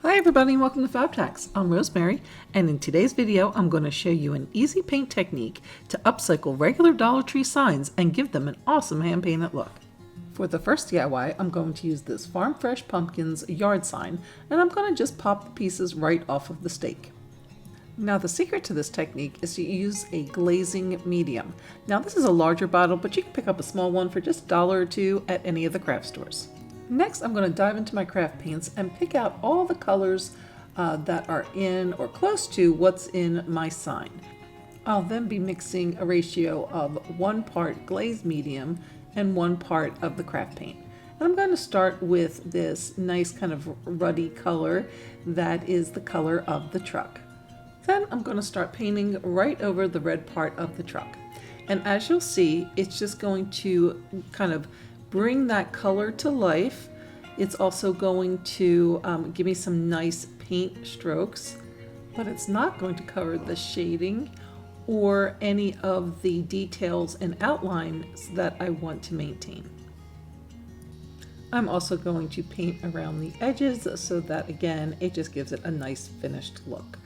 Hi everybody and welcome to FABEDhacks. I'm Rosemary, and in today's video I'm going to show you an easy paint technique to upcycle regular Dollar Tree signs and give them an awesome hand painted look. For the first DIY, I'm going to use this Farm Fresh Pumpkins yard sign, and I'm going to just pop the pieces right off of the stake. Now the secret to this technique is to use a glazing medium. Now this is a larger bottle, but you can pick up a small one for just $1 or $2 at any of the craft stores. Next, I'm going to dive into my craft paints and pick out all the colors that are in or close to what's in my sign. I'll then be mixing a ratio of 1 part glazed medium and 1 part of the craft paint. And I'm going to start with this nice kind of ruddy color that is the color of the truck. Then I'm going to start painting right over the red part of the truck. And as you'll see, it's just going to kind of bring that color to life. It's also going to give me some nice paint strokes, but it's not going to cover the shading or any of the details and outlines that I want to maintain. I'm also going to paint around the edges so that again it just gives it a nice finished look,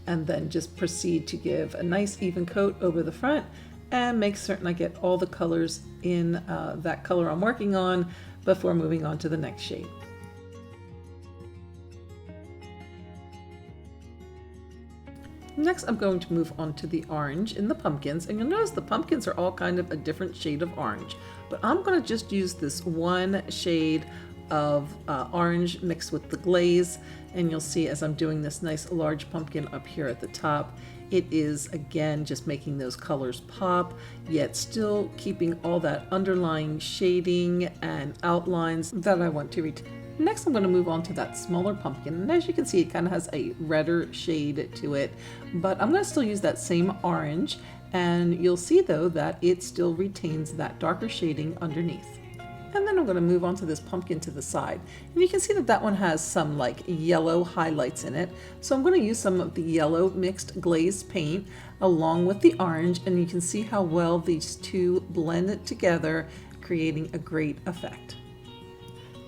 and then just proceed to give a nice even coat over the front and make certain I get all the colors in that color I'm working on before moving on to the next shade. Next, I'm going to move on to the orange in the pumpkins, and you'll notice the pumpkins are all kind of a different shade of orange, but I'm going to just use this one shade of orange mixed with the glaze, and you'll see as I'm doing this nice large pumpkin up here at the top, it is again just making those colors pop, yet still keeping all that underlying shading and outlines that I want to retain. Next, I'm going to move on to that smaller pumpkin, and as you can see, it kind of has a redder shade to it, but I'm going to still use that same orange, and you'll see though that it still retains that darker shading underneath. And then I'm going to move on to this pumpkin to the side, and you can see that that one has some like yellow highlights in it, so I'm going to use some of the yellow mixed glazed paint along with the orange, and you can see how well these two blend together, creating a great effect.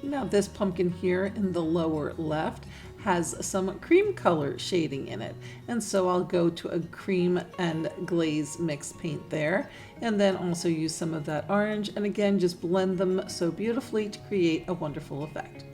Now this pumpkin here in the lower left has some cream color shading in it, and so I'll go to a cream and glaze mixed paint there, and then also use some of that orange, and again just blend them so beautifully to create a wonderful effect.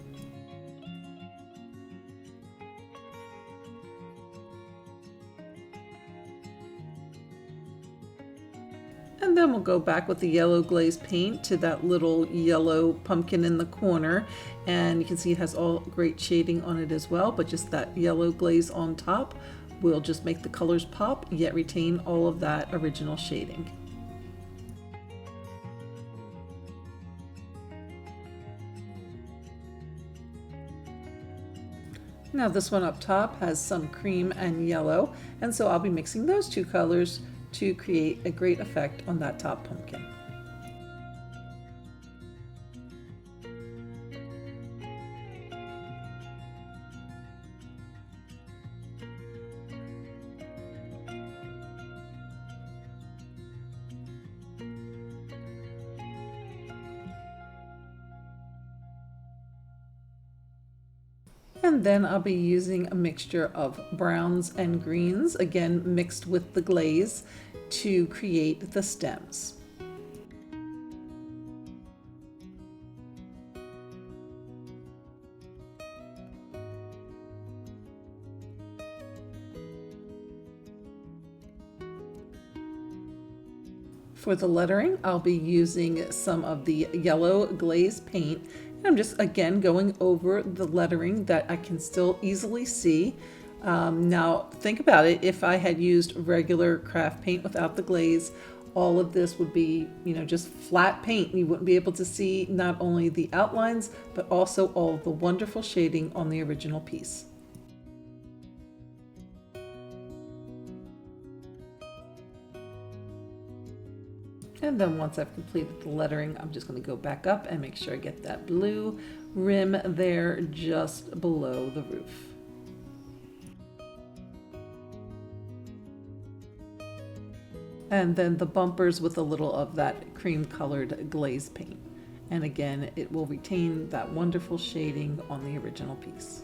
And then we'll go back with the yellow glaze paint to that little yellow pumpkin in the corner, and you can see it has all great shading on it as well, but just that yellow glaze on top will just make the colors pop yet retain all of that original shading. Now this one up top has some cream and yellow, and so I'll be mixing those two colors to create a great effect on that top pumpkin. And then I'll be using a mixture of browns and greens, again mixed with the glaze, to create the stems. For the lettering, I'll be using some of the yellow glaze paint. I'm just again going over the lettering that I can still easily see. Now think about it, if I had used regular craft paint without the glaze, all of this would be, just flat paint. You wouldn't be able to see not only the outlines, but also all the wonderful shading on the original piece. And then once I've completed the lettering, I'm just going to go back up and make sure I get that blue rim there just below the roof. And then the bumpers with a little of that cream colored glaze paint. And again, it will retain that wonderful shading on the original piece.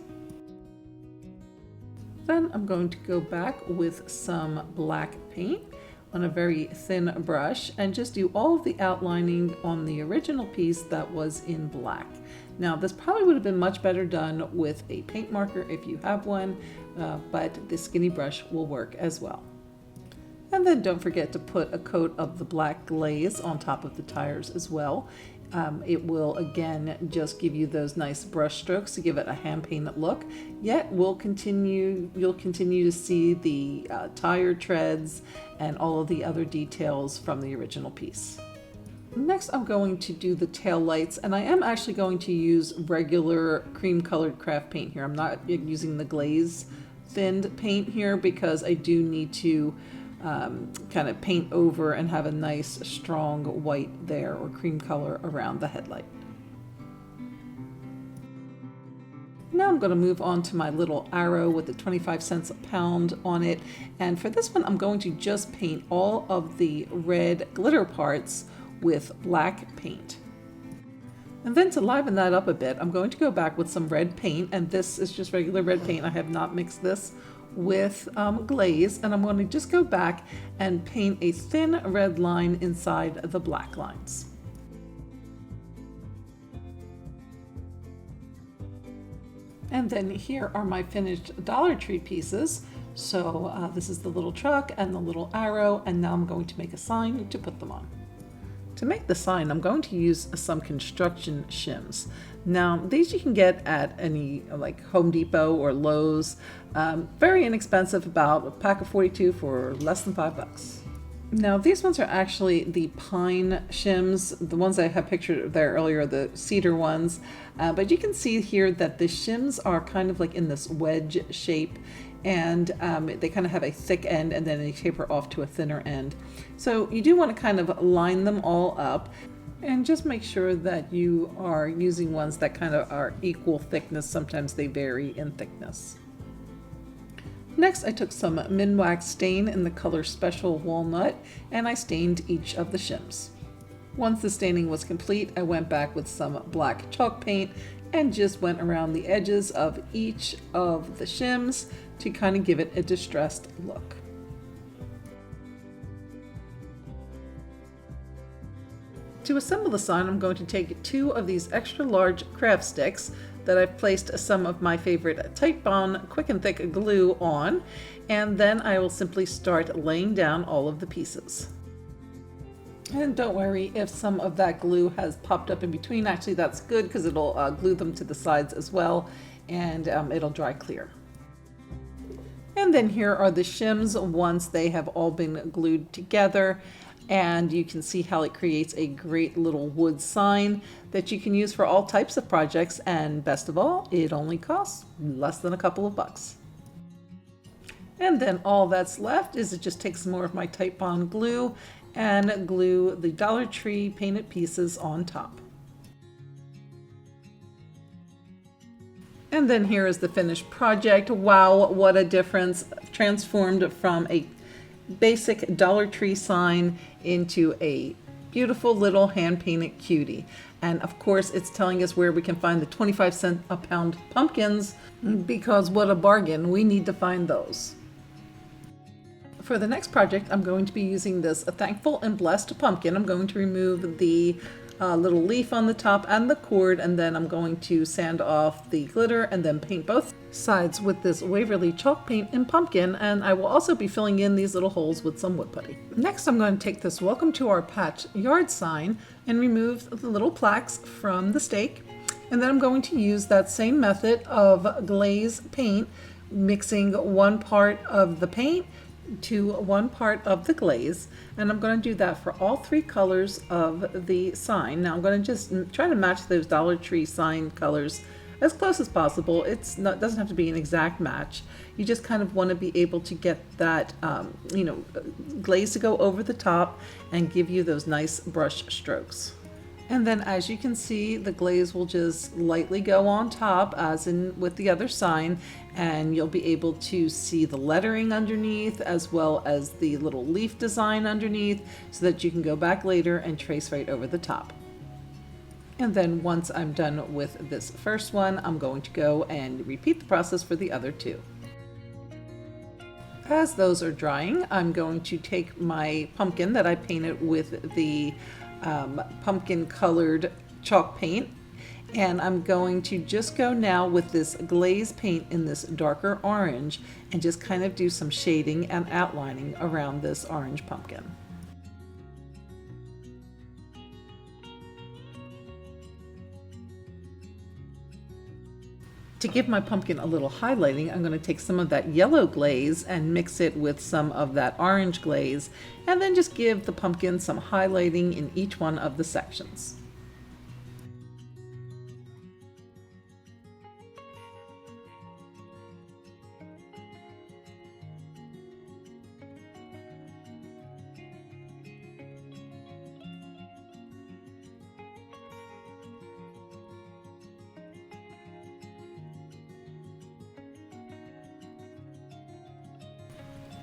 Then I'm going to go back with some black paint on a very thin brush and just do all of the outlining on the original piece that was in black. Now this probably would have been much better done with a paint marker if you have one, but the skinny brush will work as well. And then don't forget to put a coat of the black glaze on top of the tires as well. It will again just give you those nice brush strokes to give it a hand painted look, yet you'll continue to see the tire treads and all of the other details from the original piece. Next I'm going to do the tail lights, and I am actually going to use regular cream colored craft paint here. I'm not using the glaze thinned paint here because I do need to kind of paint over and have a nice strong white there, or cream color, around the headlight. Now I'm going to move on to my little arrow with the 25 cents a pound on it, and for this one I'm going to just paint all of the red glitter parts with black paint. And then to liven that up a bit, I'm going to go back with some red paint, and this is just regular red paint. I have not mixed this with glaze, and I'm going to just go back and paint a thin red line inside the black lines. And then here are my finished Dollar Tree pieces. So this is the little truck and the little arrow, and now I'm going to make a sign to put them on. To make the sign, I'm going to use some construction shims. Now these you can get at any like Home Depot or Lowe's. Very inexpensive, about a pack of 42 for less than $5. Now these ones are actually the pine shims. The ones I have pictured there earlier are the cedar ones. But you can see here that the shims are kind of like in this wedge shape, and they kind of have a thick end and then they taper off to a thinner end. So you do want to kind of line them all up and just make sure that you are using ones that kind of are equal thickness. Sometimes they vary in thickness. Next I took some Minwax stain in the color Special Walnut, and I stained each of the shims. Once the staining was complete, I went back with some black chalk paint and just went around the edges of each of the shims to kind of give it a distressed look. To assemble the sign, I'm going to take 2 of these extra large craft sticks that I've placed some of my favorite Titebond quick and thick glue on, and then I will simply start laying down all of the pieces. And don't worry if some of that glue has popped up in between. Actually, that's good because it'll glue them to the sides as well, and it'll dry clear. And then here are the shims once they have all been glued together, and you can see how it creates a great little wood sign that you can use for all types of projects, and best of all, it only costs less than a couple of bucks. And then all that's left is to just take some more of my Titebond glue and glue the Dollar Tree painted pieces on top. And then here is the finished project. Wow, what a difference. Transformed from a basic Dollar Tree sign into a beautiful little hand-painted cutie. And of course, it's telling us where we can find the 25 cent a pound pumpkins, because what a bargain. We need to find those. For the next project, I'm going to be using this Thankful and Blessed pumpkin. I'm going to remove the little leaf on the top and the cord, and then I'm going to sand off the glitter and then paint both sides with this Waverly chalk paint in pumpkin, and I will also be filling in these little holes with some wood putty. Next, I'm going to take this Welcome to Our Patch yard sign and remove the little plaques from the stake, and then I'm going to use that same method of glaze paint, mixing 1 part of the paint to 1 part of the glaze, and I'm going to do that for all 3 colors of the sign. Now I'm going to just try to match those Dollar Tree sign colors as close as possible. Doesn't have to be an exact match. You just kind of want to be able to get that glaze to go over the top and give you those nice brush strokes. And then as you can see, the glaze will just lightly go on top, as in with the other sign, and you'll be able to see the lettering underneath as well as the little leaf design underneath, so that you can go back later and trace right over the top. And then once I'm done with this first one, I'm going to go and repeat the process for the other 2. As those are drying, I'm going to take my pumpkin that I painted with the pumpkin colored chalk paint, and I'm going to just go now with this glaze paint in this darker orange and just kind of do some shading and outlining around this orange pumpkin. To give my pumpkin a little highlighting, I'm going to take some of that yellow glaze and mix it with some of that orange glaze, and then just give the pumpkin some highlighting in each one of the sections.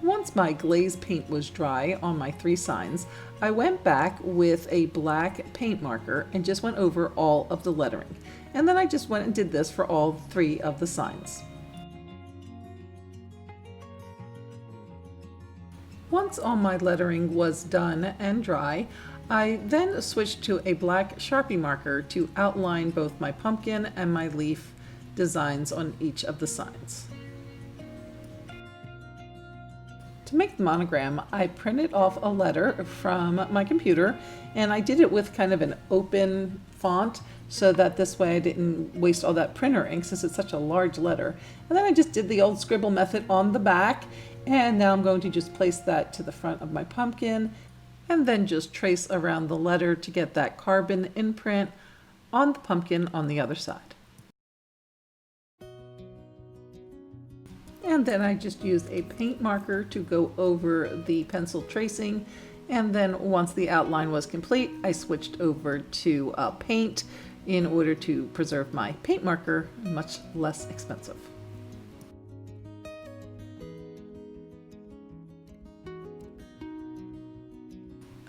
Once my glaze paint was dry on my 3 signs, I went back with a black paint marker and just went over all of the lettering. And then I just went and did this for all 3 of the signs. Once all my lettering was done and dry, I then switched to a black Sharpie marker to outline both my pumpkin and my leaf designs on each of the signs. To make the monogram, I printed off a letter from my computer, and I did it with kind of an open font so that this way I didn't waste all that printer ink since it's such a large letter. And then I just did the old scribble method on the back, and now I'm going to just place that to the front of my pumpkin and then just trace around the letter to get that carbon imprint on the pumpkin on the other side. And then I just used a paint marker to go over the pencil tracing, and then once the outline was complete, I switched over to paint in order to preserve my paint marker, much less expensive.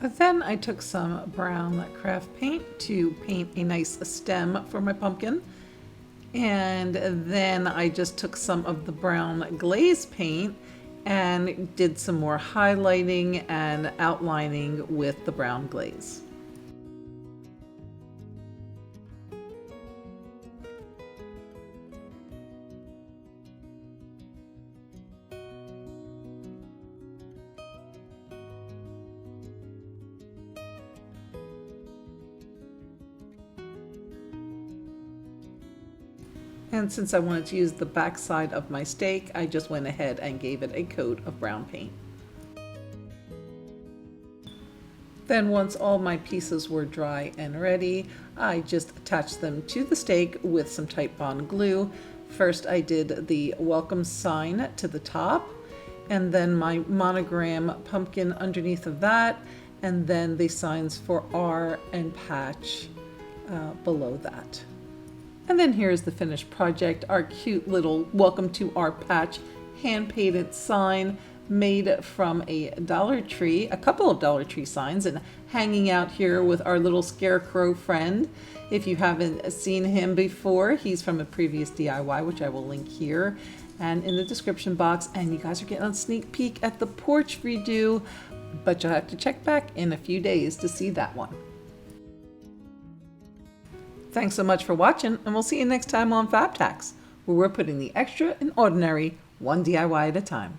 Then I took some brown craft paint to paint a nice stem for my pumpkin. And then I just took some of the brown glaze paint and did some more highlighting and outlining with the brown glaze. And since I wanted to use the back side of my stake, I just went ahead and gave it a coat of brown paint. Then once all my pieces were dry and ready, I just attached them to the stake with some Titebond glue. First I did the welcome sign to the top, and then my monogram pumpkin underneath of that, and then the signs for R and patch below that. And then here's the finished project, our cute little welcome to our patch hand-painted sign made from a Dollar Tree, a couple of Dollar Tree signs, and hanging out here with our little scarecrow friend. If you haven't seen him before, he's from a previous DIY, which I will link here and in the description box. And you guys are getting a sneak peek at the porch redo, but you'll have to check back in a few days to see that one. Thanks so much for watching, and we'll see you next time on FABEDhacks, where we're putting the extra in ordinary, one DIY at a time.